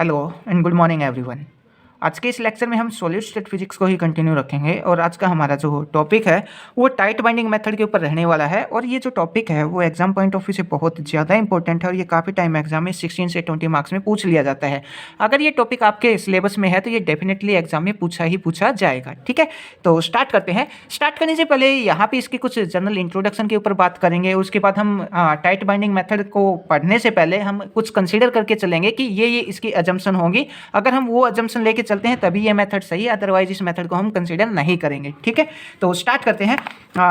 Hello and good morning everyone. आज के इस लेक्चर में हम सॉलिड स्टेट फिजिक्स को ही कंटिन्यू रखेंगे और आज का हमारा जो टॉपिक है वो टाइट बाइंडिंग मेथड के ऊपर रहने वाला है। और ये जो टॉपिक है वो एग्जाम पॉइंट ऑफ व्यू से बहुत ज़्यादा इंपॉर्टेंट है और ये काफ़ी टाइम एग्जाम में 16 से 20 मार्क्स में पूछ लिया जाता है। अगर ये टॉपिक आपके सिलेबस में है तो ये डेफिनेटली एग्जाम में पूछा जाएगा। ठीक है, तो स्टार्ट करते हैं। स्टार्ट करने से पहले यहाँ पे इसकी कुछ जनरल इंट्रोडक्शन के ऊपर बात करेंगे। उसके बाद हम टाइट बाइंडिंग मेथड को पढ़ने से पहले हम कुछ कंसीडर करके चलेंगे कि ये इसकी अजम्पशन होंगी। अगर हम वो अजम्पशन लेके चलते हैं तभी ये मेथड सही है, अदरवाइज इस मेथड को हम कंसीडर नहीं करेंगे। ठीक है, तो स्टार्ट करते हैं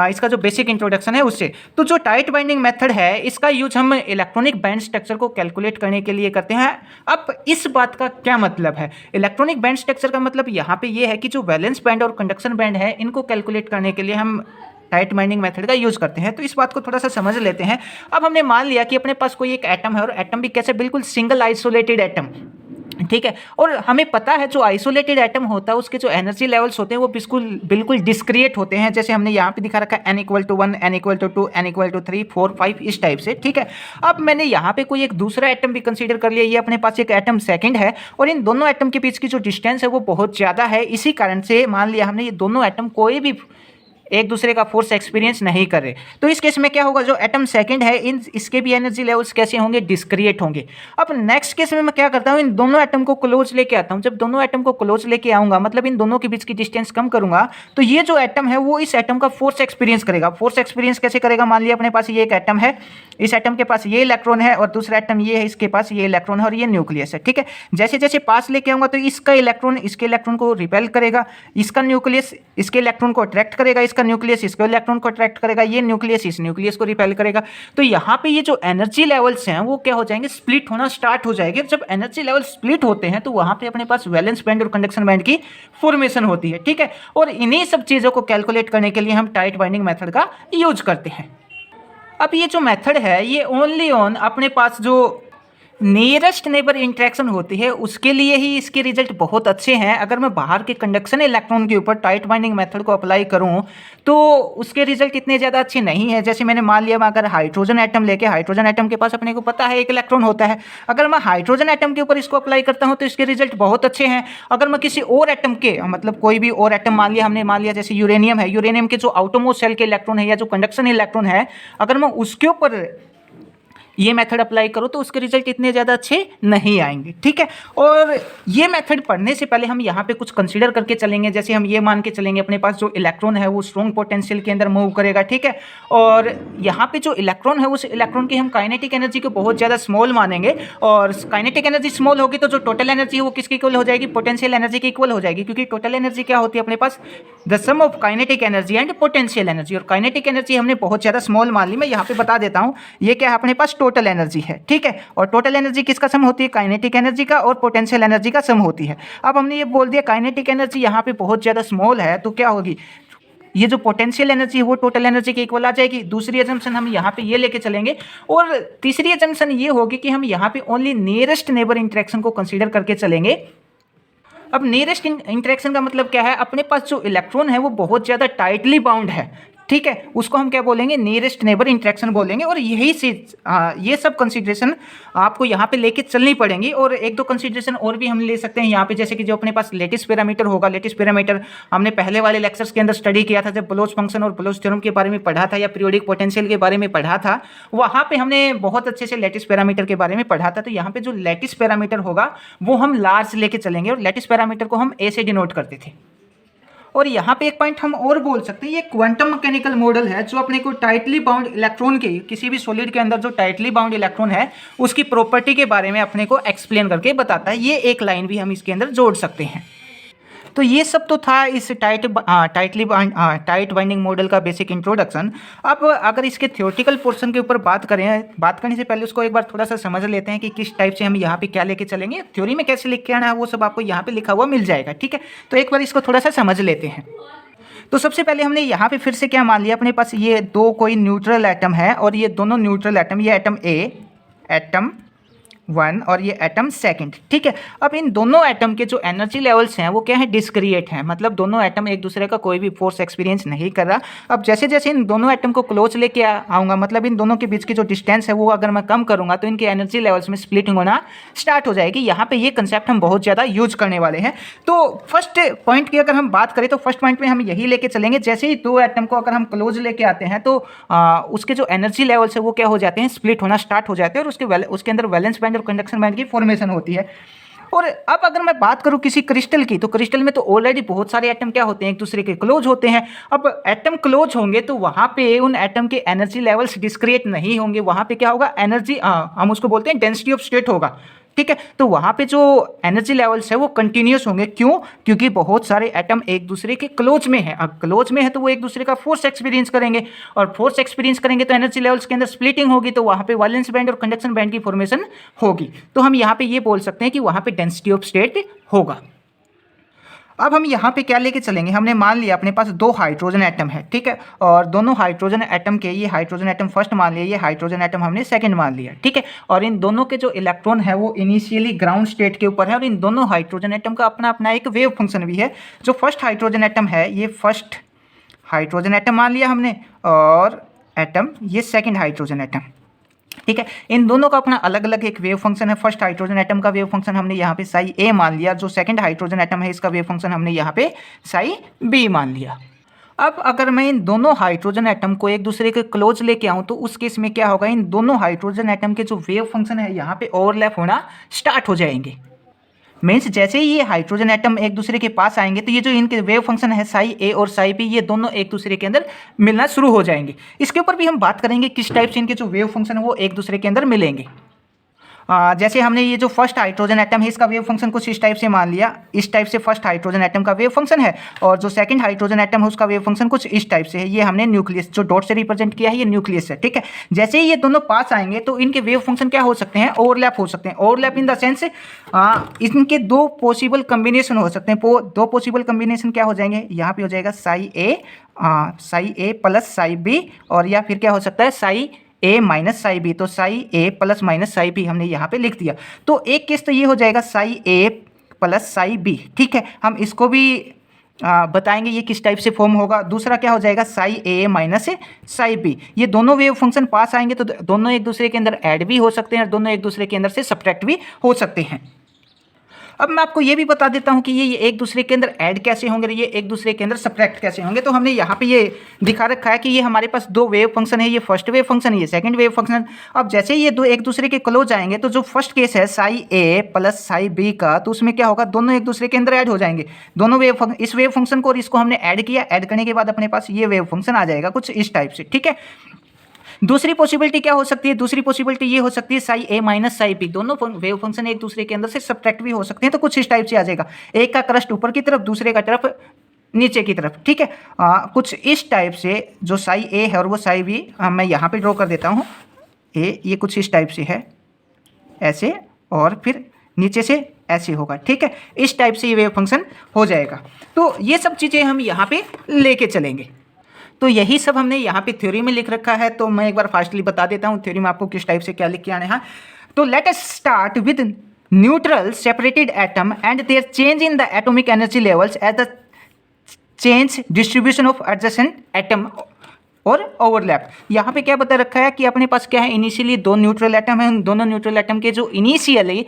इसका जो बेसिक इंट्रोडक्शन है उससे। तो जो टाइट बाइंडिंग मेथड है इसका यूज हम इलेक्ट्रॉनिक बैंड स्ट्रक्चर को कैलकुलेट करने के लिए करते हैं। अब इस बात का क्या मतलब है? इलेक्ट्रॉनिक बैंड स्ट्रक्चर का मतलब यहाँ पे ये है कि जो वैलेंस बैंड और कंडक्शन बैंड है इनको कैलकुलेट करने के लिए हम टाइट बाइंडिंग मेथड का यूज करते हैं। तो इस बात को थोड़ा सा समझ लेते हैं। अब हमने मान लिया कि अपने पास कोई एक एटम है और एटम भी कैसे, बिल्कुल सिंगल आइसोलेटेड एटम। ठीक है, और हमें पता है जो आइसोलेटेड एटम होता है उसके जो एनर्जी लेवल्स होते हैं वो बिल्कुल डिस्क्रिएट होते हैं। जैसे हमने यहाँ पे दिखा रखा है n=1, n=2, n=3, 4, 5 इस टाइप से। ठीक है, अब मैंने यहाँ पे कोई एक दूसरा एटम भी कंसीडर कर लिया। ये अपने पास एक एटम सेकंड है और इन दोनों एटम के बीच की जो डिस्टेंस है वो बहुत ज़्यादा है। इसी कारण से मान लिया हमने ये दोनों एटम कोई भी एक दूसरे का फोर्स एक्सपीरियंस नहीं कर रहे। तो इस केस में क्या होगा, जो एटम सेकंड है इसके भी एनर्जी लेवल्स कैसे होंगे, डिस्क्रिएट होंगे। अब नेक्स्ट केस में मैं क्या करता हूँ, इन दोनों एटम को क्लोज लेके आता हूँ। जब दोनों एटम को क्लोज लेके आऊंगा मतलब इन दोनों के बीच की डिस्टेंस कम करूंगा तो ये जो एटम है वो इस एटम का फोर्स एक्सपीरियंस करेगा। फोर्स एक्सपीरियंस कैसे करेगा, मान लिया अपने पास ये एक एटम है, इस एटम के पास ये इलेक्ट्रॉन है और दूसरा एटम ये है, इसके पास ये इलेक्ट्रॉन है और ये न्यूक्लियस है। ठीक है, जैसे जैसे पास लेके आऊंगा तो इसका इलेक्ट्रॉन इसके इलेक्ट्रॉन को रिपेल करेगा, इसका न्यूक्लियस इसके इलेक्ट्रॉन को अट्रैक्ट करेगा, इसका न्यूक्लियस इसके इलेक्ट्रॉन को अट्रैक्ट करेगा, ये न्यूक्लियस इस न्यूक्लियस को रिपेल करेगा। तो यहाँ पे ये जो एनर्जी लेवल्स हैं वो क्या हो जाएंगे, स्प्लिट होना स्टार्ट हो जाएंगे। जब एनर्जी लेवल स्प्लिट होते हैं तो वहाँ पे अपने पास वैलेंस बैंड और कंडक्शन बैंड की फॉर्मेशन होती है। ठीक है, और इन्हीं सब चीज़ों को कैलकुलेट करने के लिए हम टाइट बाइंडिंग मेथड का यूज करते हैं। अब ये जो मेथड है ये ओनली ऑन अपने पास जो नियरेस्ट नेबर इंटरेक्शन होती है उसके लिए ही इसके रिजल्ट बहुत अच्छे हैं। अगर मैं बाहर के कंडक्शन इलेक्ट्रॉन के ऊपर टाइट बाइंडिंग मेथड को अप्लाई करूं तो उसके रिजल्ट इतने ज़्यादा अच्छे नहीं है। जैसे मैंने मान लिया, मैं अगर हाइड्रोजन एटम लेके, हाइड्रोजन एटम के पास अपने को पता है एक इलेक्ट्रॉन होता है, अगर मैं हाइड्रोजन एटम के ऊपर इसको अप्लाई करता हूं तो इसके रिजल्ट बहुत अच्छे हैं। अगर मैं किसी और एटम के, मतलब कोई भी और एटम मान लिया, हमने मान लिया जैसे यूरेनियम है, यूरेनियम के जो आउटरमोस्ट शेल के इलेक्ट्रॉन है या जो कंडक्शन इलेक्ट्रॉन है, अगर मैं उसके ऊपर ये मेथड अप्लाई करो तो उसके रिजल्ट इतने ज़्यादा अच्छे नहीं आएंगे। ठीक है, और ये मेथड पढ़ने से पहले हम यहाँ पे कुछ कंसीडर करके चलेंगे। जैसे हम ये मान के चलेंगे अपने पास जो इलेक्ट्रॉन है वो स्ट्रॉन्ग पोटेंशियल के अंदर मूव करेगा। ठीक है, और यहाँ पे जो इलेक्ट्रॉन है उस इलेक्ट्रॉन की हम काइनेटिक एनर्जी को बहुत ज़्यादा स्मॉल मानेंगे और काइनेटिक एनर्जी स्मॉल होगी तो जो टोटल एनर्जी है वो किसकी इक्वल हो जाएगी, पोटेंशियल एनर्जी की इक्वल हो जाएगी। क्योंकि टोटल एनर्जी क्या होती है अपने पास, the sum of kinetic energy and potential energy, और काइनेटिक एनर्जी हमने बहुत ज़्यादा स्मॉल मान ली। मैं यहाँ पे बता देता हूँ ये क्या है, अपने पास टोटल एनर्जी है। ठीक है, और टोटल एनर्जी किसका सम होती है, काइनेटिक एनर्जी का और पोटेंशियल एनर्जी का सम होती है। अब हमने ये बोल दिया काइनेटिक एनर्जी यहाँ पे बहुत ज़्यादा स्मॉल है तो क्या होगी, ये जो पोटेंशियल एनर्जी है वो टोटल एनर्जी के इक्वल आ जाएगी। दूसरी एजम्पशन हम यहाँ पे ये लेके चलेंगे और तीसरी एजम्पशन ये होगी कि हम यहाँ पे ओनली नियरेस्ट नेबर इंटरेक्शन को कंसीडर करके चलेंगे। अब नियरेस्ट इंटरेक्शन का मतलब क्या है, अपने पास जो इलेक्ट्रॉन है वो बहुत ज़्यादा टाइटली बाउंड है। ठीक है, उसको हम क्या बोलेंगे, नियरेस्ट नेबर इंटरेक्शन बोलेंगे। और यही से ये सब कंसीडरेशन आपको यहाँ पे लेके चलनी पड़ेंगी। और एक दो कंसीडरेशन और भी हम ले सकते हैं यहाँ पे, जैसे कि जो अपने पास लेटिस पैरामीटर होगा। लेटिस पैरामीटर हमने पहले वाले लेक्चर्स के अंदर स्टडी किया था जब ब्लोच फंक्शन और ब्लोच थ्योरम के बारे में पढ़ा था या पीरियोडिक पोटेंशियल के बारे में पढ़ा था। वहाँ पे हमने बहुत अच्छे से लेटिस पैरामीटर के बारे में पढ़ा था। तो यहाँ पे जो लेटिस पैरामीटर होगा वो हम लार्ज लेके चलेंगे और लेटिस पैरामीटर को हम ए से डिनोट करते थे। और यहाँ पे एक पॉइंट हम और बोल सकते हैं, ये क्वांटम मैकेनिकल मॉडल है जो अपने को टाइटली बाउंड इलेक्ट्रॉन के, किसी भी सॉलिड के अंदर जो टाइटली बाउंड इलेक्ट्रॉन है उसकी प्रॉपर्टी के बारे में अपने को एक्सप्लेन करके बताता है। ये एक लाइन भी हम इसके अंदर जोड़ सकते हैं। तो ये सब तो था इस टाइट बाइंडिंग मॉडल का बेसिक इंट्रोडक्शन। अब अगर इसके थ्योरेटिकल पोर्शन के ऊपर बात करने से पहले उसको एक बार थोड़ा सा समझ लेते हैं कि किस टाइप से हम यहाँ पे क्या लेके चलेंगे, थ्योरी में कैसे लिख के आना है वो सब आपको यहाँ पे लिखा हुआ मिल जाएगा। ठीक है, तो एक बार इसको थोड़ा सा समझ लेते हैं। तो सबसे पहले हमने यहाँ पे फिर से क्या मान लिया, अपने पास ये दो कोई न्यूट्रल एटम है और ये दोनों न्यूट्रल एटम, ये एटम ए, एटम 1 और ये एटम सेकंड, ठीक है। अब इन दोनों एटम के जो एनर्जी लेवल्स हैं वो क्या है, डिस्क्रिएट हैं, मतलब दोनों एटम एक दूसरे का कोई भी फोर्स एक्सपीरियंस नहीं कर रहा। अब जैसे जैसे इन दोनों एटम को क्लोज लेके आऊँगा, मतलब इन दोनों के बीच की जो डिस्टेंस है वो अगर मैं कम करूँगा तो इनके एनर्जी लेवल्स में स्प्लिटिंग होना स्टार्ट हो जाएगी। यहाँ पे ये कंसेप्ट हम बहुत ज़्यादा यूज करने वाले हैं। तो फर्स्ट पॉइंट की अगर हम बात करें तो फर्स्ट पॉइंट में हम यही लेके चलेंगे, जैसे ही दो एटम को अगर हम क्लोज लेके आते हैं तो उसके जो एनर्जी लेवल्स है वो क्या हो जाते हैं, स्प्लिट होना स्टार्ट हो जाते हैं, और उसके अंदर वैलेंस बैंड और कंडक्शन बैंड की फॉर्मेशन होती है। और अब अगर मैं बात करूं किसी क्रिस्टल की, तो क्रिस्टल में तो ऑलरेडी बहुत सारे एटम क्या होते हैं, एक दूसरे के क्लोज होते हैं। अब एटम क्लोज होंगे तो वहां पे उन एटम के एनर्जी लेवल्स डिस्क्रिएट नहीं होंगे, वहां पे क्या होगा, एनर्जी हम उसको बोलते हैं डेंसिटी ऑफ स्टेट होगा, ठीक है। तो वहां पे जो एनर्जी लेवल्स है वो कंटिन्यूस होंगे। क्यों? क्योंकि बहुत सारे एटम एक दूसरे के क्लोज में है। अब क्लोज में है तो वो एक दूसरे का फोर्स एक्सपीरियंस करेंगे, और फोर्स एक्सपीरियंस करेंगे तो एनर्जी लेवल्स के अंदर स्प्लिटिंग होगी, तो वहां पे वैलेंस बैंड और कंडक्शन बैंड की फॉर्मेशन होगी। तो हम यहाँ पे ये बोल सकते हैं कि वहां पे डेंसिटी ऑफ स्टेट होगा। अब हम यहाँ पे क्या लेके चलेंगे, हमने मान लिया अपने पास दो हाइड्रोजन एटम है, ठीक है, और दोनों हाइड्रोजन एटम के, ये हाइड्रोजन एटम फर्स्ट मान लिया, ये हाइड्रोजन एटम हमने सेकंड मान लिया, ठीक है। और इन दोनों के जो इलेक्ट्रॉन है वो इनिशियली ग्राउंड स्टेट के ऊपर है, और इन दोनों हाइड्रोजन एटम का अपना अपना एक वेव फंक्शन भी है। जो फर्स्ट हाइड्रोजन एटम है, ये फर्स्ट हाइड्रोजन एटम मान लिया हमने, और एटम ये सेकेंड हाइड्रोजन एटम, ठीक है। इन दोनों का अपना अलग अलग एक वेव फंक्शन है। फर्स्ट हाइड्रोजन एटम का वेव फंक्शन हमने यहाँ पे साई ए मान लिया, जो सेकंड हाइड्रोजन एटम है इसका वेव फंक्शन हमने यहाँ पे साई बी मान लिया। अब अगर मैं इन दोनों हाइड्रोजन एटम को एक दूसरे के क्लोज लेके आऊँ तो उस केस में क्या होगा, इन दोनों हाइड्रोजन एटम के जो वेव फंक्शन है यहाँ पे ओवरलैप होना स्टार्ट हो जाएंगे। मीन्स जैसे ही ये हाइड्रोजन एटम एक दूसरे के पास आएंगे तो ये जो इनके वेव फंक्शन है साई ए और साई बी, ये दोनों एक दूसरे के अंदर मिलना शुरू हो जाएंगे। इसके ऊपर भी हम बात करेंगे किस टाइप से इनके जो वेव फंक्शन है वो एक दूसरे के अंदर मिलेंगे। जैसे हमने ये जो फर्स्ट हाइड्रोजन एटम है इसका वेव फंक्शन कुछ इस टाइप से मान लिया, इस टाइप से फर्स्ट हाइड्रोजन एटम का वेव फंक्शन है, और जो सेकंड हाइड्रोजन एटम है उसका वेव फंक्शन कुछ इस टाइप से है। ये हमने न्यूक्लियस जो डॉट से रिप्रेजेंट किया है, ये न्यूक्लियस है, ठीक है। जैसे ही ये दोनों पास आएंगे तो इनके वेव फंक्शन क्या हो सकते हैं, ओवरलैप हो सकते हैं। ओवरलैप इन द सेंस इनके दो पॉसिबल कम्बिनेशन हो सकते हैं। दो पॉसिबल कम्बिनेशन क्या हो जाएंगे, यहाँ पे हो जाएगा Sai A plus psi B, और या फिर क्या हो सकता है psi A minus psi B. तो psi A plus minus psi B हमने यहाँ पे लिख दिया। तो एक केस तो ये हो जाएगा Sai A plus psi B, ठीक है। हम इसको भी बताएंगे ये किस टाइप से फॉर्म होगा। दूसरा क्या हो जाएगा Sai A minus psi B. ये दोनों वेव फंक्शन पास आएंगे तो दोनों एक दूसरे के अंदर ऐड भी हो सकते हैं और दोनों एक दूसरे के अंदर से सब्ट्रैक्ट भी हो सकते हैं। अब मैं आपको ये भी बता देता हूँ कि ये एक दूसरे के अंदर ऐड कैसे होंगे, ये एक दूसरे के अंदर सब्ट्रैक्ट कैसे होंगे। तो हमने यहाँ पे ये दिखा रखा है कि ये हमारे पास दो वेव फंक्शन है, ये फर्स्ट वेव फंक्शन है, ये सेकंड वेव फंक्शन। अब जैसे ये दो एक दूसरे के क्लोज आएंगे तो जो फर्स्ट केस है psi A plus psi B का, तो उसमें क्या होगा, दोनों एक दूसरे के अंदर ऐड हो जाएंगे। दोनों इस वेव फंक्शन को और इसको हमने ऐड किया, ऐड करने के बाद अपने पास ये वेव फंक्शन आ जाएगा कुछ इस टाइप से, ठीक है। दूसरी पॉसिबिलिटी क्या हो सकती है, दूसरी पॉसिबिलिटी ये हो सकती है psi A minus psi B. दोनों वेव फंक्शन एक दूसरे के अंदर से सब्ट्रैक्ट भी हो सकते हैं, तो कुछ इस टाइप से आ जाएगा। एक का क्रस्ट ऊपर की तरफ, दूसरे का तरफ नीचे की तरफ, ठीक है। कुछ इस टाइप से जो साई ए है और वो साई बी मैं यहाँ पे ड्रॉ कर देता हूँ। ये कुछ इस टाइप से है, ऐसे, और फिर नीचे से ऐसे होगा, ठीक है। इस टाइप से ये वेव फंक्शन हो जाएगा। तो ये सब चीज़ें हम यहाँ पे लेके चलेंगे। तो यही सब हमने यहाँ पे थ्योरी में लिख रखा है। तो मैं एक बार फास्टली बता देता हूँ थ्योरी में आपको किस टाइप से क्या लिख के आने हैं। तो let us start with neutral separated atom and their change in the atomic energy levels as the change distribution of adjacent atom और ओवरलैप। यहाँ पे क्या बता रखा है कि अपने पास क्या है, इनिशियली दो न्यूट्रल एटम है, उन दोनों न्यूट्रल एटम के जो इनिशियली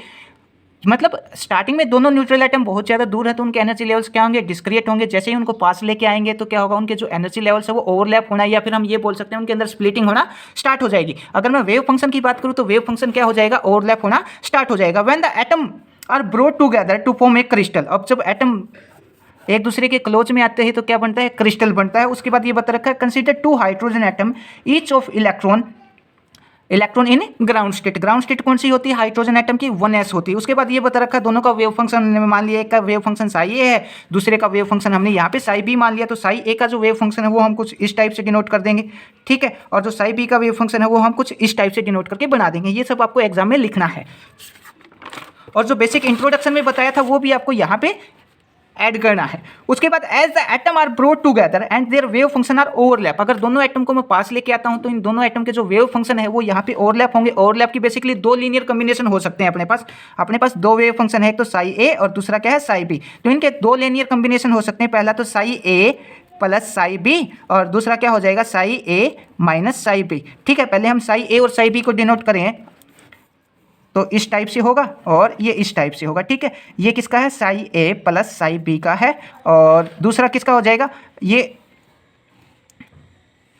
मतलब स्टार्टिंग में दोनों न्यूट्रल एटम बहुत ज़्यादा दूर है तो उनके एनर्जी लेवल्स क्या होंगे, डिस्क्रिएट होंगे। जैसे ही उनको पास लेके आएंगे तो क्या होगा, उनके जो एनर्जी लेवल्स है वो ओवरलैप होना, या फिर हम ये बोल सकते हैं उनके अंदर स्प्लिटिंग होना स्टार्ट हो जाएगी। अगर मैं वेव फंक्शन की बात करूँ तो वेव फंक्शन क्या हो जाएगा, ओवरलैप होना स्टार्ट हो जाएगा। When the atom are brought together to form a crystal. अब जब एटम एक दूसरे के क्लोज में आते हैं तो क्या बनता है, क्रिस्टल बनता है। उसके बाद ये बता रखा है consider two hydrogen atom each of electron in ground state. Ground state कौन सी होती है, हाइड्रोजन एटम की 1s होती है। उसके बाद ये बता रखा है दोनों का वेव फंक्शन, मान लिया एक का वेव फंक्शन साई ए है, दूसरे का वेव फंक्शन हमने यहाँ पे साई बी मान लिया। तो साई ए का जो वेव फंक्शन है वो हम कुछ इस टाइप से डिनोट कर देंगे, ठीक है, और जो साई बी का वेव फंक्शन है वो हम कुछ इस टाइप से डिनोट करके बना देंगे। ये सब आपको एग्जाम में लिखना है। और जो बेसिक इंट्रोडक्शन में बताया था वो भी आपको यहाँ पे ऐड करना है। उसके बाद as the atom are brought together and their wave function are overlap, अगर दोनों एटम को मैं पास लेके आता हूं तो इन दोनों एटम के जो वेव फंक्शन है वो यहाँ पे ओवरलैप होंगे। ओवरलैप की बेसिकली दो लीनियर कॉम्बिनेशन हो सकते हैं अपने पास दो वेव फंक्शन है, एक तो साई ए और दूसरा क्या है साई बी। तो इनके दो लीनियर कॉम्बिनेशन हो सकते हैं, पहला तो psi A plus psi B और दूसरा क्या हो जाएगा Sai A minus psi B. ठीक है, पहले हम साई ए और साई बी को डिनोट करें तो इस टाइप से होगा और ये इस टाइप से होगा। ठीक है, ये किसका है psi A plus psi B का है और दूसरा किसका हो जाएगा, ये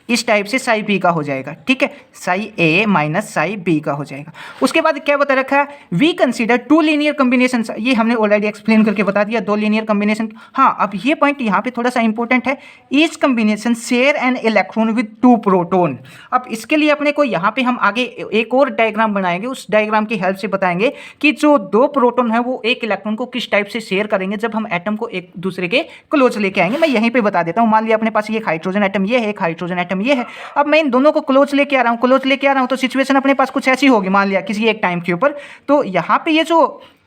इस टाइप से साई बी का हो जाएगा। ठीक है, psi A minus psi B का हो जाएगा। उसके बाद क्या बता रखा है, we consider two linear combination, ये हमने ऑलरेडी एक्सप्लेन करके बता दिया दो लीनियर कॉम्बिनेशन। हाँ, अब ये पॉइंट यहाँ पे थोड़ा सा इंपॉर्टेंट है, each combination share an electron with two proton. अब इसके लिए अपने को यहाँ पे हम आगे एक और डायग्राम बनाएंगे, उस डायग्राम की हेल्प से बताएंगे कि जो दो प्रोटोन है वो एक इलेक्ट्रॉन को किस टाइप से शेयर करेंगे जब हम एटम को एक दूसरे के क्लोज लेके आएंगे। मैं यहीं पे बता देता हूँ, मान लिया अपने पास ये हाइड्रोजन एटम ये है, एक हाइड्रोजन एटम ये है। अब मैं इन दोनों को क्लोज लेके आ रहा हूं तो सिचुएशन अपने पास कुछ ऐसी होगी, मान लिया किसी एक टाइम के ऊपर। तो यहाँ पे ये जो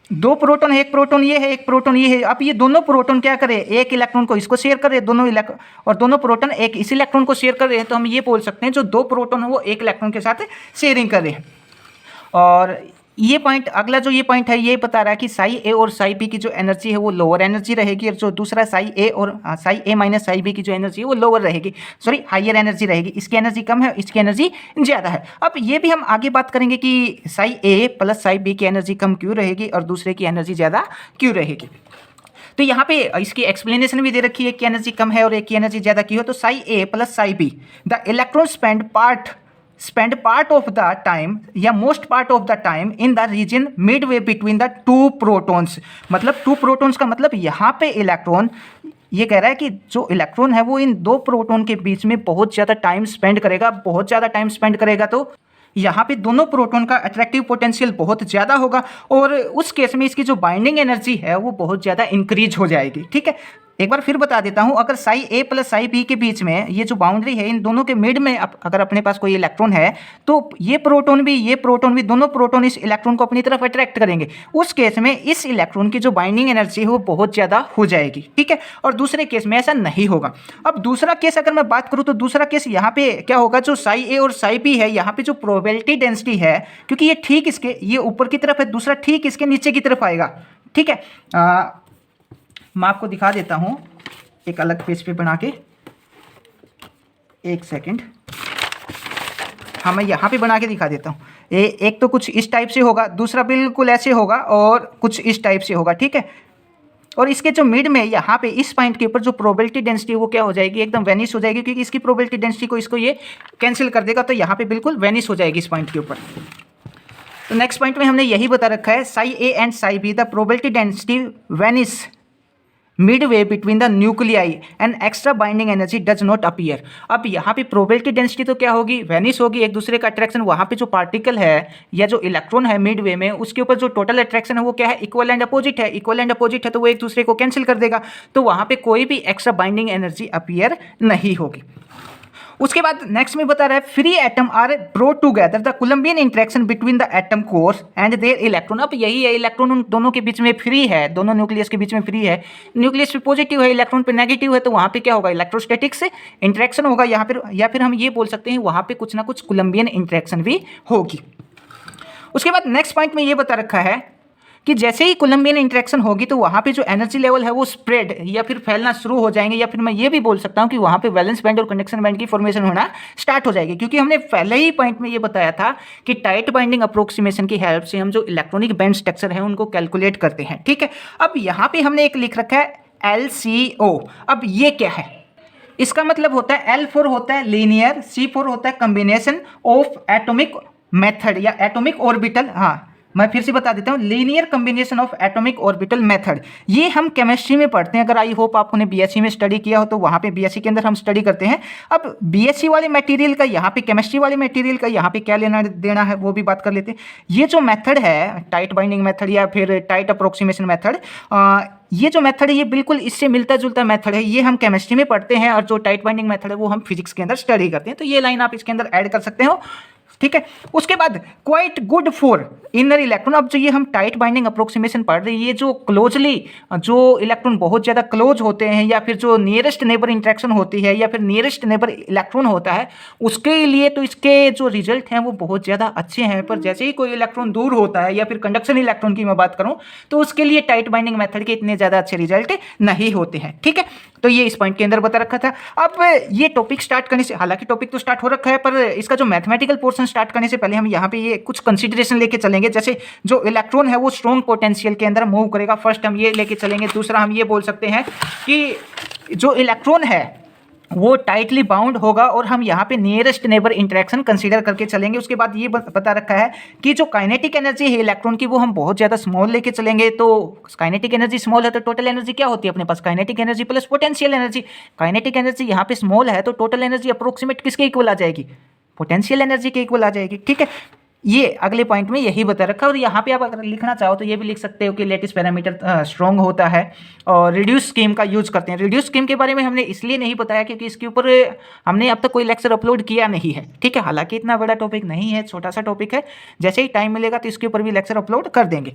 दो प्रोटॉन है, एक प्रोटॉन ये है, एक प्रोटॉन ये है, अब ये दोनों प्रोटॉन क्या करे, एक इलेक्ट्रॉन को इसको शेयर करे, और दोनों प्रोटॉन एक इस इलेक्ट्रॉन को शेयर कर रहे हैं। तो हम ये बोल सकते हैं जो दो प्रोटॉन है वो एक इलेक्ट्रॉन के साथ शेयरिंग कर रहे हैं। और ये पॉइंट, अगला जो ये पॉइंट है ये बता रहा है कि साई ए और साई बी की जो एनर्जी है वो लोअर एनर्जी रहेगी और जो दूसरा साई ए और Sai A minus psi B की जो एनर्जी है वो लोअर रहेगी, सॉरी हायर एनर्जी रहेगी। इसकी एनर्जी कम है, इसकी एनर्जी ज़्यादा है। अब ये भी हम आगे बात करेंगे कि Sai A plus psi B की एनर्जी कम क्यों रहेगी और दूसरे की एनर्जी ज़्यादा क्यों रहेगी। तो यहाँ पे इसकी एक्सप्लेनेशन भी दे रखी है कि एनर्जी कम है और एक की एनर्जी ज़्यादा क्यों है। तो psi A plus psi B, the electron spend part of the time या most part of the time in the region midway between the two protons। मतलब टू प्रोटॉन्स का मतलब यहाँ पे इलेक्ट्रॉन, ये कह रहा है कि जो इलेक्ट्रॉन है वो इन दो प्रोटॉन के बीच में बहुत ज़्यादा टाइम स्पेंड करेगा, बहुत ज़्यादा टाइम स्पेंड करेगा। तो यहाँ पे दोनों प्रोटॉन का अट्रैक्टिव पोटेंशियल बहुत ज़्यादा होगा और उस केस में इसकी जो बाइंडिंग एनर्जी है वो बहुत ज़्यादा इंक्रीज हो जाएगी। ठीक है, एक बार फिर बता देता हूँ, अगर Sai A plus psi B के बीच में ये जो बाउंड्री है, इन दोनों के मिड में अगर अपने पास कोई इलेक्ट्रॉन है तो ये प्रोटॉन भी दोनों प्रोटॉन इस इलेक्ट्रॉन को अपनी तरफ अट्रैक्ट करेंगे। उस केस में इस इलेक्ट्रॉन की जो बाइंडिंग एनर्जी है वो बहुत ज़्यादा हो जाएगी। ठीक है, और दूसरे केस में ऐसा नहीं होगा। अब दूसरा केस अगर मैं बात करूँ तो दूसरा केस यहाँ पे क्या होगा, जो साई ए और साई बी है यहाँ पे जो प्रोबेबिलिटी डेंसिटी है, क्योंकि ये ठीक इसके ये ऊपर की तरफ है, दूसरा ठीक इसके नीचे की तरफ आएगा। ठीक है, मैं आपको दिखा देता हूँ एक अलग पेज पे बना के, एक सेकंड। हाँ, मैं यहाँ पे बना के दिखा देता हूँ। एक तो कुछ इस टाइप से होगा, दूसरा बिल्कुल ऐसे होगा और कुछ इस टाइप से होगा। ठीक है, और इसके जो मिड में यहाँ पे इस पॉइंट के ऊपर जो प्रोबेबिलिटी डेंसिटी वो क्या हो जाएगी, एकदम वैनिश हो जाएगी, क्योंकि इसकी प्रोबेबिलिटी डेंसिटी को इसको ये कैंसिल कर देगा, तो यहाँ पे बिल्कुल वैनिश हो जाएगी इस पॉइंट के ऊपर। तो नेक्स्ट पॉइंट में हमने यही बता रखा है, psi A and Sai B the probability density vanish Midway between the nuclei and extra binding energy does not appear. अब यहाँ पे प्रोबेबिलिटी डेंसिटी तो क्या होगी, वैनिश होगी, एक दूसरे का अट्रैक्शन, वहाँ पे जो पार्टिकल है या जो इलेक्ट्रॉन है मिडवे में उसके ऊपर जो टोटल अट्रैक्शन है वो क्या है, इक्वल एंड अपोजिट है। इक्वल एंड अपोजिट है तो वो एक दूसरे को कैंसिल कर देगा, तो वहाँ पे कोई भी एक्स्ट्रा बाइंडिंग एनर्जी अपीयर नहीं होगी। उसके बाद नेक्स्ट में बता रहा है, free atom are brought together the coulombian interaction between the atom cores and their electron. अब यही है, इलेक्ट्रॉन उन दोनों के बीच में फ्री है, दोनों न्यूक्लियस के बीच में फ्री है। न्यूक्लियस पे पॉजिटिव है, इलेक्ट्रॉन पे नेगेटिव है, तो वहाँ पे क्या होगा, इलेक्ट्रोस्टैटिक से इंटरेक्शन होगा यहाँ पर, या फिर हम ये बोल सकते हैं वहाँ पे कुछ ना कुछ कोलम्बियन इंटरेक्शन भी होगी। उसके बाद नेक्स्ट पॉइंट में ये बता रखा है कि जैसे ही कोलम्बियन इंटरेक्शन होगी तो वहाँ पे जो एनर्जी लेवल है वो स्प्रेड या फिर फैलना शुरू हो जाएंगे, या फिर मैं ये भी बोल सकता हूँ कि वहाँ पे वैलेंस बैंड और कंडक्शन बैंड की फॉर्मेशन होना स्टार्ट हो जाएगी। क्योंकि हमने पहले ही पॉइंट में ये बताया था कि टाइट बाइंडिंग अप्रोक्सीमेशन की हेल्प से हम जो इलेक्ट्रॉनिक बैंड स्ट्रक्चर है उनको कैलकुलेट करते हैं। ठीक है, अब यहाँ पे हमने एक लिख रखा है LCO। अब ये क्या है, इसका मतलब होता है L4 होता है लीनियर, C4 होता है कॉम्बिनेशन ऑफ एटॉमिक मेथड या एटॉमिक ऑर्बिटल। हाँ, मैं फिर से बता देता हूँ, linear combination of atomic orbital method. ये हम केमिस्ट्री में पढ़ते हैं, अगर आई होप आपने बीएससी में स्टडी किया हो तो वहाँ पे बीएससी के अंदर हम स्टडी करते हैं। अब बीएससी वाले मटेरियल का यहाँ पे, केमिस्ट्री वाले मटेरियल का यहाँ पे क्या लेना देना है वो भी बात कर लेते हैं। ये जो मेथड है टाइट बाइंडिंग मेथड या फिर टाइट अप्रोक्सीमेशन मेथड, ये जो मेथड है ये बिल्कुल इससे मिलता जुलता मेथड है, ये हम केमिस्ट्री में पढ़ते हैं, और जो टाइट बाइंडिंग मेथड है वो हम फिजिक्स के अंदर स्टडी करते हैं। तो ये लाइन आप इसके अंदर ऐड कर सकते हो। ठीक है। उसके बाद quite good for inner electron. अब जो ये हम टाइट बाइंडिंग अप्रोक्सीमेशन पढ़ रहे हैं, ये जो क्लोजली जो इलेक्ट्रॉन बहुत ज़्यादा क्लोज होते हैं या फिर जो नियरेस्ट नेबर इंटरेक्शन होती है या फिर नियरेस्ट नेबर इलेक्ट्रॉन होता है, उसके लिए तो इसके जो रिजल्ट हैं वो बहुत ज़्यादा अच्छे हैं। पर जैसे ही कोई इलेक्ट्रॉन दूर होता है या फिर कंडक्शन इलेक्ट्रॉन की मैं बात करूं, तो उसके लिए टाइट बाइंडिंग मेथड के इतने ज़्यादा अच्छे रिजल्ट नहीं होते हैं। ठीक है, तो ये इस पॉइंट के अंदर बता रखा था। अब ये टॉपिक स्टार्ट करने से, हालांकि टॉपिक तो स्टार्ट हो रखा है, पर इसका जो मैथमेटिकल पोर्शन स्टार्ट करने से पहले हम यहाँ पे ये कुछ कंसीडरेशन लेके चलेंगे। जैसे जो इलेक्ट्रॉन है वो स्ट्रॉन्ग पोटेंशियल के अंदर मूव करेगा, फर्स्ट हम ये लेके चलेंगे। दूसरा हम ये बोल सकते हैं कि जो इलेक्ट्रॉन है वो टाइटली बाउंड होगा और हम यहाँ पे नियरेस्ट नेबर इंटरेक्शन कंसीडर करके चलेंगे। उसके बाद ये बता रखा है कि जो काइनेटिक एनर्जी है इलेक्ट्रॉन की वो हम बहुत ज़्यादा स्मॉल लेके चलेंगे। तो काइनेटिक एनर्जी स्मॉल है तो टोटल एनर्जी क्या होती है अपने पास? Kinetic energy plus potential energy. Kinetic energy यहाँ पे स्मॉल है तो टोटल एनर्जी अप्रोक्सीमेट किसके इक्वल आ जाएगी? पोटेंशियल एनर्जी के इक्वल आ जाएगी। ठीक है, ये अगले पॉइंट में यही बता रखा है। और यहाँ पे आप अगर लिखना चाहो तो ये भी लिख सकते हो कि लेटिस पैरामीटर स्ट्रॉन्ग होता है और रिड्यूस स्कीम का यूज करते हैं। रिड्यूस स्कीम के बारे में हमने इसलिए नहीं बताया क्योंकि इसके ऊपर हमने अब तक कोई लेक्चर अपलोड किया नहीं है। ठीक है, हालांकि इतना बड़ा टॉपिक नहीं है, छोटा सा टॉपिक है। जैसे ही टाइम मिलेगा तो इसके ऊपर भी लेक्चर अपलोड कर देंगे।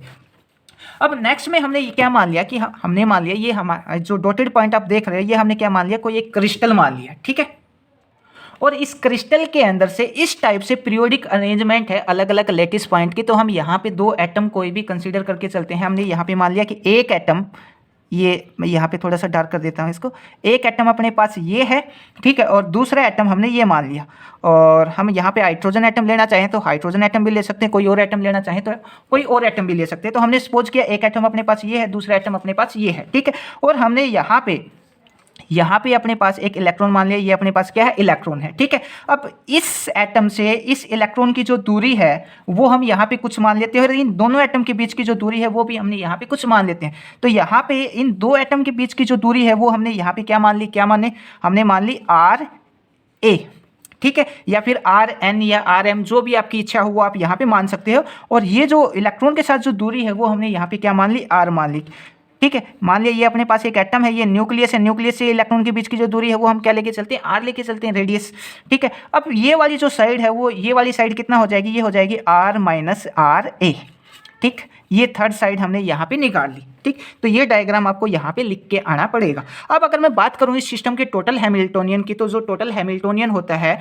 अब नेक्स्ट में हमने ये क्या मान लिया कि हमने मान लिया ये हमारा जो डॉटेड पॉइंट आप देख रहे हैं, ये हमने क्या मान लिया? कोई एक क्रिस्टल मान लिया। ठीक है, और इस क्रिस्टल के अंदर से इस टाइप से पीरियोडिक अरेंजमेंट है अलग अलग लेटिस पॉइंट की। तो हम यहाँ पे दो एटम कोई भी कंसीडर करके चलते हैं। हमने यहाँ पे मान लिया कि एक एटम, ये मैं यहाँ पे थोड़ा सा डार्क कर देता हूँ इसको, एक एटम अपने पास ये है। ठीक है, और दूसरा एटम हमने ये मान लिया। और हम यहाँ पे हाइड्रोजन एटम लेना चाहें तो हाइड्रोजन एटम भी ले सकते हैं, कोई और एटम लेना चाहें तो कोई और एटम भी ले सकते हैं। तो हमने सपोज किया एक एटम अपने पास ये है, दूसरा एटम अपने पास ये है। ठीक है, और हमने यहाँ पे अपने पास एक इलेक्ट्रॉन मान लिया, ये अपने पास क्या है? इलेक्ट्रॉन है। ठीक है, अब इस एटम से इस इलेक्ट्रॉन की जो दूरी है वो हम यहाँ पे कुछ मान लेते हैं, और इन दोनों एटम के बीच की जो दूरी है वो भी हमने यहाँ पे कुछ मान लेते हैं। तो यहाँ पे इन दो एटम के बीच की जो दूरी है वो हमने यहाँ पे क्या मान ली? हमने मान ली RA। ठीक है, या फिर RN या RM, जो भी आपकी इच्छा हो वो आप यहाँ पे मान सकते हो। और ये जो इलेक्ट्रॉन के साथ जो दूरी है वो हमने यहाँ पे क्या मान ली? R मान ली। ठीक है, मान लिया ये अपने पास एक एटम है, ये न्यूक्लियस है, न्यूक्लियस से इलेक्ट्रॉन के बीच की जो दूरी है वो हम क्या लेके चलते हैं? R लेके चलते हैं, रेडियस। ठीक है, अब ये वाली जो साइड है वो, ये वाली साइड कितना हो जाएगी? ये हो जाएगी R माइनस RA। ठीक, ये थर्ड साइड हमने यहाँ पे निकाल ली। ठीक, तो ये डायग्राम आपको यहाँ पे लिख के आना पड़ेगा। अब अगर मैं बात करूँ इस सिस्टम के टोटल हैमिल्टोनियन की, तो जो टोटल हैमिल्टोनियन होता है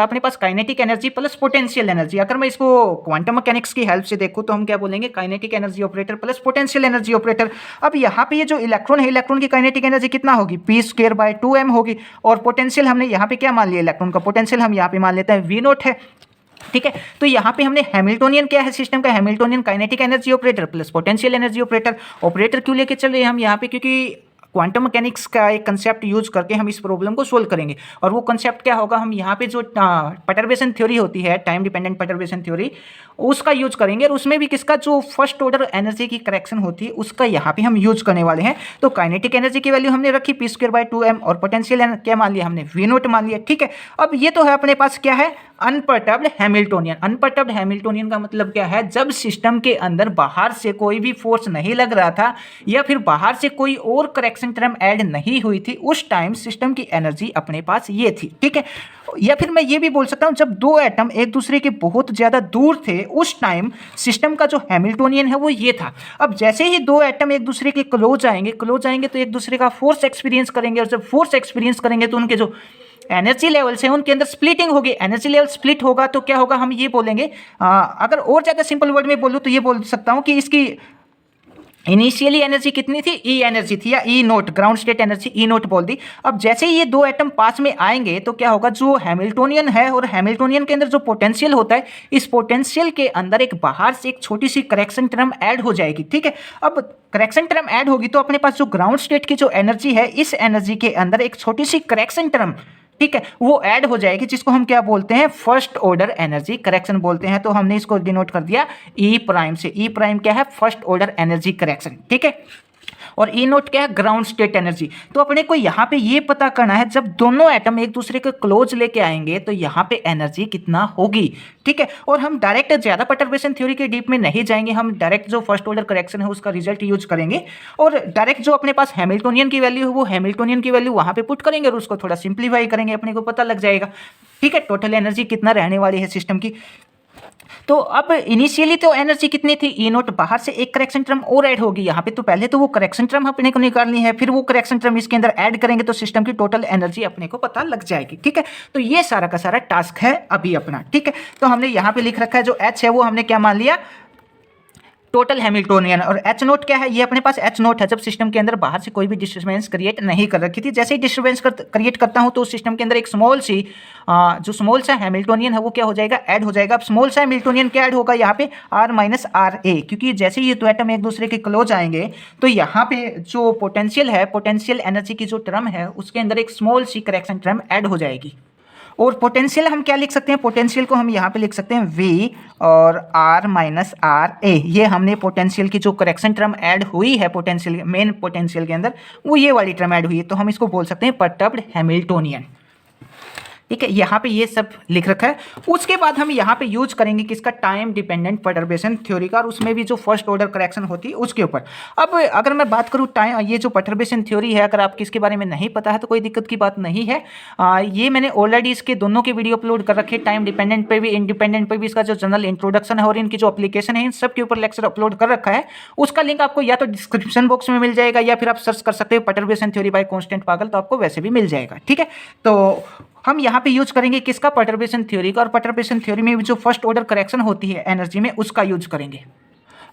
अपने पास kinetic energy plus potential energy. अगर मैं इसको क्वांटम मैकेनिक्स की हेल्प से देखूँ तो हम क्या बोलेंगे? Kinetic energy operator plus potential energy operator. अब यहाँ पे ये जो इलेक्ट्रॉन है, इलेक्ट्रॉन की काइनेटिक एनर्जी कितना होगी? p²/2m होगी। और पोटेंशियल हमने यहाँ पे क्या मान लिया? इलेक्ट्रॉन का पोटेंशियल हम यहाँ पे मान लेते हैं V0 है। ठीक है, तो यहाँ पे हमने हैमिल्टोनियन क्या है सिस्टम का? Hamiltonian kinetic energy operator plus potential energy operator. Operator क्यों लेके चल रहे हैं हम यहाँ पे? क्योंकि क्वांटम मैकेनिक्स का एक कंसेप्ट यूज करके हम इस प्रॉब्लम को सोल्व करेंगे। और वो कंसेप्ट क्या होगा? हम यहाँ पे जो परटर्बेशन थ्योरी होती है, टाइम डिपेंडेंट परटर्बेशन थ्योरी, उसका यूज करेंगे। और उसमें भी किसका? जो फर्स्ट ऑर्डर एनर्जी की करेक्शन होती है उसका यहाँ पे हम यूज करने वाले हैं। तो काइनेटिक एनर्जी की वैल्यू हमने रखी p²/2m और पोटेंशियल क्या मान लिया हमने? V0 मान लिया। ठीक है, अब ये तो है अपने पास क्या है? Unperturbed Hamiltonian. अनपर्टर्ब्ड हैमिल्टोनियन का मतलब क्या है? जब सिस्टम के अंदर बाहर से कोई भी फोर्स नहीं लग रहा था या फिर बाहर से कोई और करेक्शन टर्म ऐड नहीं हुई थी, उस टाइम सिस्टम की एनर्जी अपने पास ये थी। ठीक है, या फिर मैं ये भी बोल सकता हूं जब दो एटम एक दूसरे के बहुत ज्यादा दूर थे उस टाइम सिस्टम का जो हैमिल्टोनियन है वो ये था। अब जैसे ही दो एटम एक दूसरे के क्लोज आएंगे तो एक दूसरे का फोर्स एक्सपीरियंस करेंगे, और जब फोर्स एक्सपीरियंस करेंगे तो उनके जो एनर्जी लेवल्स हैं उनके अंदर स्प्लिटिंग होगी। एनर्जी लेवल स्प्लिट होगा तो क्या होगा? हम ये बोलेंगे, अगर और ज़्यादा सिंपल वर्ड में बोलूँ तो ये बोल सकता हूँ कि इसकी इनिशियली एनर्जी कितनी थी? ई एनर्जी थी, या E nought, ground state energy E nought बोल दी। अब जैसे ही ये दो एटम पास में आएंगे तो क्या होगा? जो हैमिल्टोनियन है और हैमिल्टोनियन के अंदर जो पोटेंशियल होता है, इस पोटेंशियल के अंदर एक बाहर से एक छोटी सी करेक्शन टर्म ऐड हो जाएगी। ठीक है, अब करेक्शन टर्म ऐड होगी तो अपने पास जो ग्राउंड स्टेट की जो एनर्जी है, इस एनर्जी के अंदर एक छोटी सी करेक्शन टर्म, ठीक है, वो ऐड हो जाएगी, जिसको हम क्या बोलते हैं? फर्स्ट ऑर्डर एनर्जी करेक्शन बोलते हैं। तो हमने इसको डिनोट कर दिया ई प्राइम से। ई प्राइम क्या है? First order energy correction. ठीक है, और ई नोट क्या है, ग्राउंड स्टेट एनर्जी। तो अपने को यहाँ पे ये पता करना है जब दोनों एटम एक दूसरे के क्लोज लेके आएंगे तो यहाँ पे एनर्जी कितना होगी, ठीक है। और हम डायरेक्ट ज़्यादा परटर्बेशन थ्योरी के डीप में नहीं जाएंगे, हम डायरेक्ट जो फर्स्ट ऑर्डर करेक्शन है उसका रिजल्ट यूज करेंगे और डायरेक्ट जो अपने पास हैमिल्टोनियन की वैल्यू है वो हैमिल्टोनियन की वैल्यू वहाँ पे पुट करेंगे और उसको थोड़ा सिंप्लीफाई करेंगे, अपने को पता लग जाएगा, ठीक है, टोटल एनर्जी कितना रहने वाली है सिस्टम की। तो अब इनिशियली तो एनर्जी कितनी थी, ई नोट, बाहर से एक करेक्शन टर्म और ऐड होगी यहाँ पे, तो पहले तो वो करेक्शन टर्म अपने को निकालनी है, फिर वो करेक्शन टर्म इसके अंदर ऐड करेंगे तो सिस्टम की टोटल एनर्जी अपने को पता लग जाएगी, ठीक है। तो ये सारा का सारा टास्क है अभी अपना, ठीक है। तो हमने यहाँ पे लिख रखा है जो एच है वो हमने क्या मान लिया, टोटल हैमिल्टोनियन, और एच नोट क्या है, ये अपने पास एच नोट है जब सिस्टम के अंदर बाहर से कोई भी डिस्टर्बेंस क्रिएट नहीं कर रखी थी। जैसे ही डिस्टर्बेंस क्रिएट करता हूँ तो उस सिस्टम के अंदर एक स्मॉल सी जो स्मॉल सा हैमिल्टोनियन है वो क्या हो जाएगा, ऐड हो जाएगा। अब स्मॉल सा हैमिल्टोनियन क्या ऐड होगा यहाँ पे, आर माइनस आर ए, क्योंकि जैसे ही ये दो एटम एक दूसरे के क्लोज आएंगे तो यहाँ पे जो पोटेंशियल है, पोटेंशियल एनर्जी की जो टर्म है उसके अंदर एक small C correction term add हो जाएगी। और पोटेंशियल हम क्या लिख सकते हैं, पोटेंशियल को हम यहाँ पे लिख सकते हैं V और R माइनस आर ए। ये हमने पोटेंशियल की जो करेक्शन टर्म ऐड हुई है पोटेंशियल, मेन पोटेंशियल के अंदर वो ये वाली टर्म ऐड हुई है, तो हम इसको बोल सकते हैं परटर्ब्ड हैमिल्टोनियन, ठीक है। यहाँ पे ये सब लिख रखा है। उसके बाद हम यहाँ पे यूज करेंगे किसका, टाइम डिपेंडेंट परटर्बेशन थ्योरी का, और उसमें भी जो फर्स्ट ऑर्डर करेक्शन होती है उसके ऊपर। अब अगर मैं बात करूँ टाइम, ये जो परटर्बेशन थ्योरी है अगर आपको इसके बारे में नहीं पता है तो कोई दिक्कत की बात नहीं है। ये मैंने ऑलरेडी इसके दोनों के वीडियो अपलोड कर रखे, टाइम डिपेंडेंट पे भी इंडिपेंडेंट पे भी, इसका जो जनरल इंट्रोडक्शन है और इनकी जो एप्लीकेशन है इन सब के ऊपर लेक्चर अपलोड कर रखा है। उसका लिंक आपको या तो डिस्क्रिप्शन बॉक्स में मिल जाएगा या फिर आप सर्च कर सकते हो परटर्बेशन थ्योरी बाय कांस्टेंट पागल, तो आपको वैसे भी मिल जाएगा, ठीक है। तो हम यहाँ पे यूज करेंगे किसका, परटर्बेशन थ्योरी का, और परटर्बेशन थ्योरी में जो फर्स्ट ऑर्डर करेक्शन होती है एनर्जी में उसका यूज करेंगे।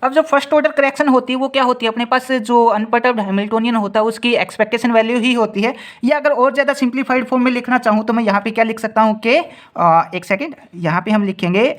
अब जो फर्स्ट ऑर्डर करेक्शन होती है वो क्या होती है, अपने पास जो अनपर्टर्ब्ड हैमिल्टोनियन होता है उसकी एक्सपेक्टेशन वैल्यू ही होती है, या अगर और ज़्यादा सिंप्लीफाइड फॉर्म में लिखना चाहूँ तो मैं यहाँ पे क्या लिख सकता हूँ कि एक सेकेंड, यहाँ पे हम लिखेंगे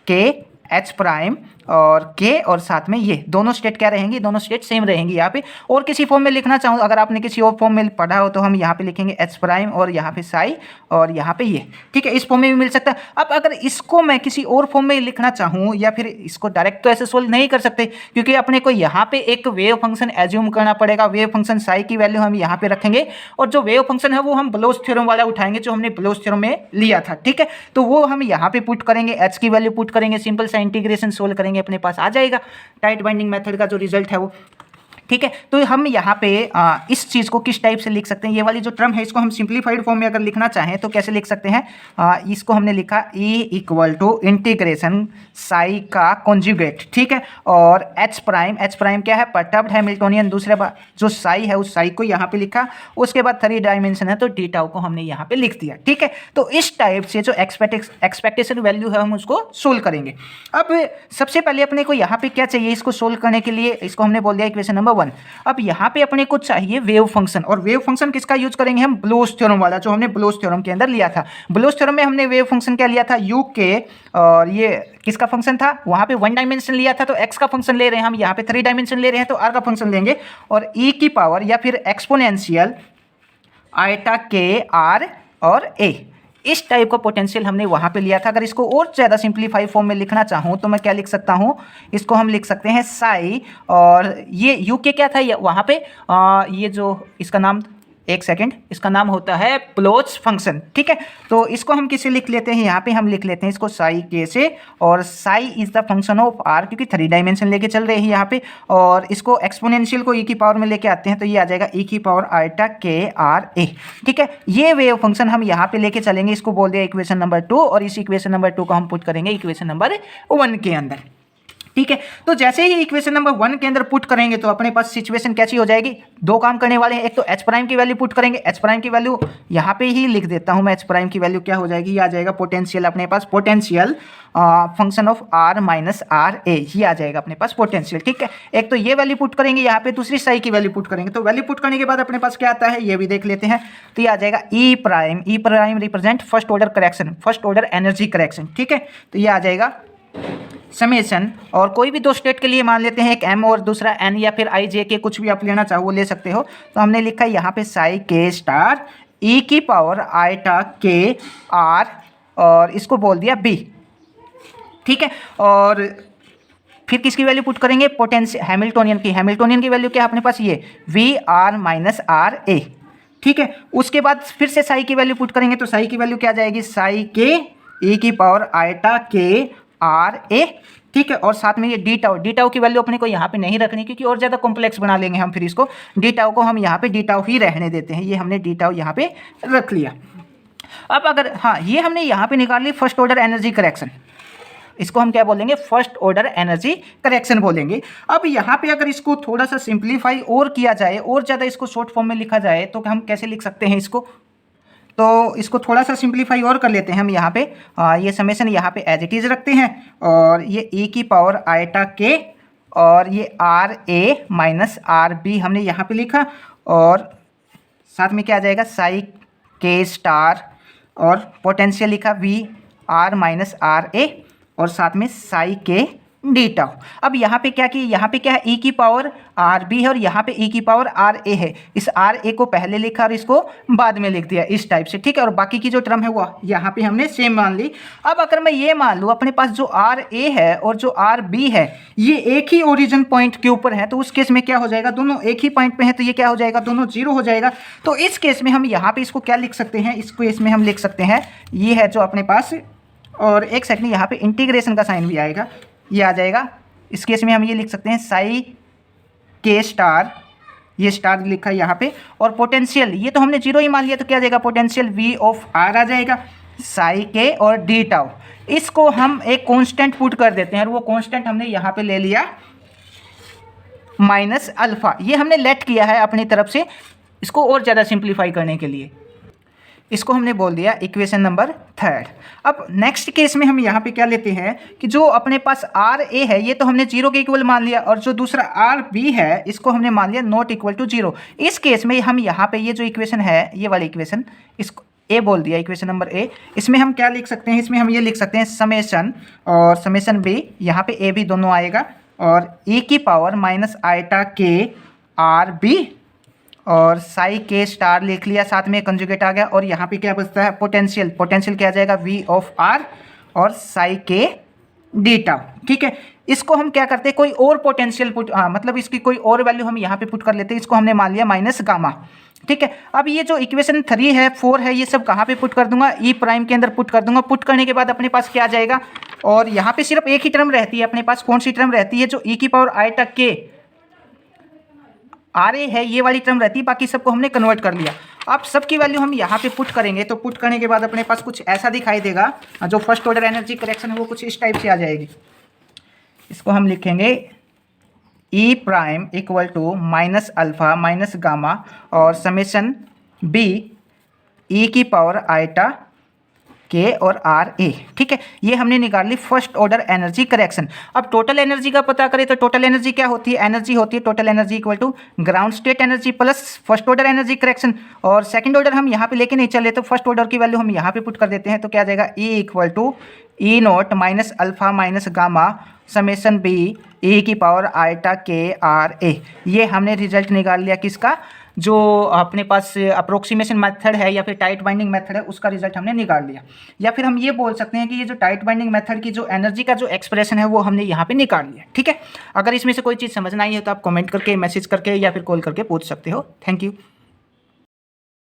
के एच प्राइम और के, और साथ में ये दोनों स्टेट क्या रहेंगी, दोनों स्टेट सेम रहेंगी यहाँ पे। और किसी फॉर्म में लिखना चाहूँ, अगर आपने किसी और फॉर्म में पढ़ा हो तो हम यहाँ पे लिखेंगे एच प्राइम और यहाँ पे साई और यहाँ पे ये, ठीक है, इस फॉर्म में भी मिल सकता है। अब अगर इसको मैं किसी और फॉर्म में लिखना चाहूँ या फिर इसको डायरेक्ट तो ऐसे सोल्व नहीं कर सकते, क्योंकि अपने को यहाँ पे एक वेव फंक्शन एज्यूम करना पड़ेगा। वेव फंक्शन साई की वैल्यू हम यहाँ पे रखेंगे और जो वेव फंक्शन है वो हम ब्लोच थ्योरम वाला उठाएंगे जो हमने ब्लोच थ्योरम में लिया था, ठीक है। तो वो हम यहाँ पे पुट करेंगे, एच की वैल्यू पुट करेंगे, सिंपल सा इंटीग्रेशन सोल्व करेंगे, अपने पास आ जाएगा टाइट बाइंडिंग मेथड का जो रिजल्ट है वो, ठीक है। तो हम यहाँ पे इस चीज़ को किस टाइप से लिख सकते हैं, ये वाली जो टर्म है इसको हम सिंप्लीफाइड फॉर्म में अगर लिखना चाहें तो कैसे लिख सकते हैं, इसको हमने लिखा E equal to integration psi का कॉन्जुगेट, ठीक है। और एच प्राइम क्या है, परटर्ब्ड हैमिल्टोनियन, दूसरे बार जो साई है उस साई को यहाँ पे लिखा, उसके बाद 3 डायमेंशन है तो डी टाउ को हमने यहाँ पे लिख दिया, ठीक है। तो इस टाइप से जो एक्सपेक्टेशन वैल्यू है हम उसको सोल्व करेंगे। अब सबसे पहले अपने को यहाँ पे क्या चाहिए, इसको सोल्व करने के लिए इसको हमने बोल दिया इक्वेशन नंबर 1। अब यहाँ पे अपने को चाहिए वेव फंक्शन, और वेव फंक्शन किसका यूज करेंगे हम, ब्लोच थ्योरम वाला जो हमने ब्लोच थ्योरम के अंदर लिया था। ब्लोच थ्योरम में हमने वेव फंक्शन क्या लिया था, यू के, और ये किसका फंक्शन था, वहाँ पे 1 डायमेंशन लिया था तो x का फंक्शन ले रहे हैं हम, यहाँ पे 3 डायमेंशन ले रहे हैं तो r का फंक्शन लेंगे, और e की पावर या फिर एक्सपोनेंशियल आइटा के आर और a, इस टाइप का पोटेंशियल हमने वहाँ पे लिया था। अगर इसको और ज़्यादा सिंप्लीफाई फॉर्म में लिखना चाहूँ तो मैं क्या लिख सकता हूँ, इसको हम लिख सकते हैं साई, और ये यू के क्या था, ये वहाँ पे ये जो इसका नाम, एक सेकेंड, इसका नाम होता है ब्लोच फंक्शन, ठीक है। तो इसको हम किसे लिख लेते हैं, यहाँ पे हम लिख लेते हैं इसको साई के से, और psi is the function of R, क्योंकि 3 डायमेंशन लेके चल रहे हैं यहाँ पे, और इसको एक्सपोनेंशियल को ई की पावर में लेके आते हैं तो ये आ जाएगा ई की पावर आइटा के आर ए, ठीक है। ये वेव फंक्शन हम यहाँ पे लेके चलेंगे, इसको बोल दिया इक्वेशन नंबर 2, और इस इक्वेशन नंबर 2 को हम पुट करेंगे इक्वेशन नंबर 1 के अंदर, ठीक है। तो जैसे ही इक्वेशन नंबर 1 के अंदर पुट करेंगे तो अपने पास सिचुएशन कैसी हो जाएगी, 2 काम करने वाले हैं। एक तो एच प्राइम की वैल्यू पुट करेंगे, एच प्राइम की वैल्यू यहाँ पे ही लिख देता हूँ मैं, एच प्राइम की वैल्यू क्या हो जाएगी, ये आ जाएगा पोटेंशियल, अपने पास potential function of R minus R A, ये आ जाएगा अपने पास पोटेंशियल, ठीक है। एक तो ये वैल्यू पुट करेंगे यहाँ पे, दूसरी साई की वैल्यू पुट करेंगे, तो वैल्यू पुट करने के बाद अपने पास क्या आता है ये भी देख लेते हैं। तो ये आ जाएगा E prime represent first order correction, first order energy correction, ठीक है। तो ये आ जाएगा समेशन, और कोई भी 2 स्टेट के लिए मान लेते हैं, एक m और दूसरा n, या फिर i j के कुछ भी आप लेना चाहो वो ले सकते हो। तो हमने लिखा है यहाँ पे साई के स्टार e की पावर आइटा के आर, और इसको बोल दिया b, ठीक है। और फिर किसकी वैल्यू पुट करेंगे, पोटेंशियल हैमिल्टोनियन की वैल्यू क्या है अपने पास, ये वी आर माइनस आर ए, ठीक है। उसके बाद फिर से साई की वैल्यू पुट करेंगे तो साई की वैल्यू क्या आ जाएगी, साई के ई की पावर आयटा के आर ए, ठीक है। और साथ में ये डी टाउ की वैल्यू अपने को यहाँ पे नहीं रखनी क्योंकि और ज़्यादा कॉम्प्लेक्स बना लेंगे हम, फिर इसको डी टाउ को हम यहाँ पे डी टाउ ही रहने देते हैं, ये हमने डी टाउ यहाँ पे रख लिया। अब अगर हाँ, ये हमने यहाँ पे निकाल ली फर्स्ट ऑर्डर एनर्जी करेक्शन, इसको हम क्या बोलेंगे, फर्स्ट ऑर्डर एनर्जी करेक्शन बोलेंगे। अब यहाँ पे अगर इसको थोड़ा सा सिंप्लीफाई और किया जाए और ज़्यादा इसको शॉर्ट फॉर्म में लिखा जाए तो हम कैसे लिख सकते हैं इसको, तो इसको थोड़ा सा सिंप्लीफाई और कर लेते हैं हम यहाँ पे। ये समेशन यहाँ पे एज इट इज़ रखते हैं और ये ई की पावर आयटा के और ये R A minus R B हमने यहाँ पे लिखा और साथ में क्या आ जाएगा, साई के स्टार और पोटेंशियल लिखा वी आर माइनस आर ए और साथ में साई के डी टाउ। अब यहाँ पे क्या कि यहाँ पे क्या है, ई की पावर आर बी है और यहाँ पे ई की पावर आर ए है। इस आर ए को पहले लिखा और इसको बाद में लिख दिया इस टाइप से, ठीक है। और बाकी की जो टर्म है वो यहाँ पे हमने सेम मान ली। अब अगर मैं ये मान लूँ अपने पास जो आर ए है और जो आर बी है ये एक ही ओरिजिन पॉइंट के ऊपर है, तो उस केस में क्या हो जाएगा, दोनों एक ही पॉइंट पे है तो ये क्या हो जाएगा, दोनों जीरो हो जाएगा। तो इस केस में हम यहाँ पे इसको क्या लिख सकते हैं, इस केस में हम लिख सकते हैं ये है जो अपने पास, और एक सेकंड यहाँ पे इंटीग्रेशन का साइन भी आएगा, ये आ जाएगा। इस केस में हम ये लिख सकते हैं साई के स्टार, ये स्टार लिखा है यहाँ पे, और पोटेंशियल ये तो हमने जीरो ही मान लिया तो क्या आ जाएगा, पोटेंशियल वी ऑफ आर आ जाएगा, साई के और डी टाउ। इसको हम एक कांस्टेंट पुट कर देते हैं और वो कांस्टेंट हमने यहाँ पे ले लिया माइनस अल्फा, ये हमने लेट किया है अपनी तरफ से इसको और ज़्यादा सिंप्लीफाई करने के लिए। इसको हमने बोल दिया इक्वेशन नंबर 3। अब नेक्स्ट केस में हम यहाँ पे क्या लेते हैं कि जो अपने पास आर ए है ये तो हमने जीरो के इक्वल मान लिया और जो दूसरा आर बी है इसको हमने मान लिया नॉट इक्वल टू जीरो। इस केस में हम यहाँ पे ये जो इक्वेशन है ये वाली इक्वेशन, इसको ए बोल दिया, इक्वेशन नंबर ए। इसमें हम क्या लिख सकते हैं, इसमें हम ये लिख सकते हैं समेशन और समेशन बी, यहाँ पे ए बी दोनों आएगा और ई की पावर माइनस आयटा के आर बी और साई के स्टार लिख लिया, साथ में कंजुगेट आ गया और यहाँ पे क्या बचता है, पोटेंशियल क्या आ जाएगा, वी ऑफ आर और साई के डी टाउ, ठीक है। इसको हम क्या करते हैं, कोई और पोटेंशियल पुट, मतलब इसकी कोई और वैल्यू हम यहाँ पे पुट कर लेते हैं, इसको हमने मान लिया माइनस गामा, ठीक है। अब ये जो इक्वेशन 3 है 4 है ये सब कहाँ पे पुट कर दूंगा, ई प्राइम के अंदर पुट कर दूंगा। पुट करने के बाद अपने पास क्या आ जाएगा, और यहाँ पे सिर्फ एक ही टर्म रहती है अपने पास, कौन सी टर्म रहती है, जो ई की पावर आई तक के आर ए है ये वाली टर्म रहती है, बाकी सबको हमने कन्वर्ट कर लिया। अब सबकी वैल्यू हम यहाँ पे पुट करेंगे तो पुट करने के बाद अपने पास कुछ ऐसा दिखाई देगा, जो फर्स्ट ऑर्डर एनर्जी करेक्शन है वो कुछ इस टाइप से आ जाएगी। इसको हम लिखेंगे E prime equal to minus alpha minus gamma और समेशन बी ई की पावर आयटा के और आर ए, ठीक है। ये हमने निकाल ली फर्स्ट ऑर्डर एनर्जी करेक्शन। अब टोटल एनर्जी का पता करें तो टोटल एनर्जी क्या होती है, एनर्जी होती है total energy equal to ground state energy plus first order energy correction. और सेकंड ऑर्डर हम यहाँ पे लेके नहीं चले तो फर्स्ट ऑर्डर की वैल्यू हम यहाँ पे पुट कर देते हैं, तो क्या आ जाएगा, E equal to E not minus alpha minus gamma summation B E की पावर आयटा के आर ए। ये हमने रिजल्ट निकाल लिया किसका, जो अपने पास अप्रोक्सीमेशन मेथड है या फिर टाइट बाइंडिंग मेथड है उसका रिजल्ट हमने निकाल लिया। या फिर हम ये बोल सकते हैं कि ये जो टाइट बाइंडिंग मेथड की जो एनर्जी का जो एक्सप्रेशन है वो हमने यहाँ पे निकाल लिया, ठीक है। अगर इसमें से कोई चीज़ समझ ना आई है तो आप कमेंट करके, मैसेज करके या फिर कॉल करके पूछ सकते हो। Thank you.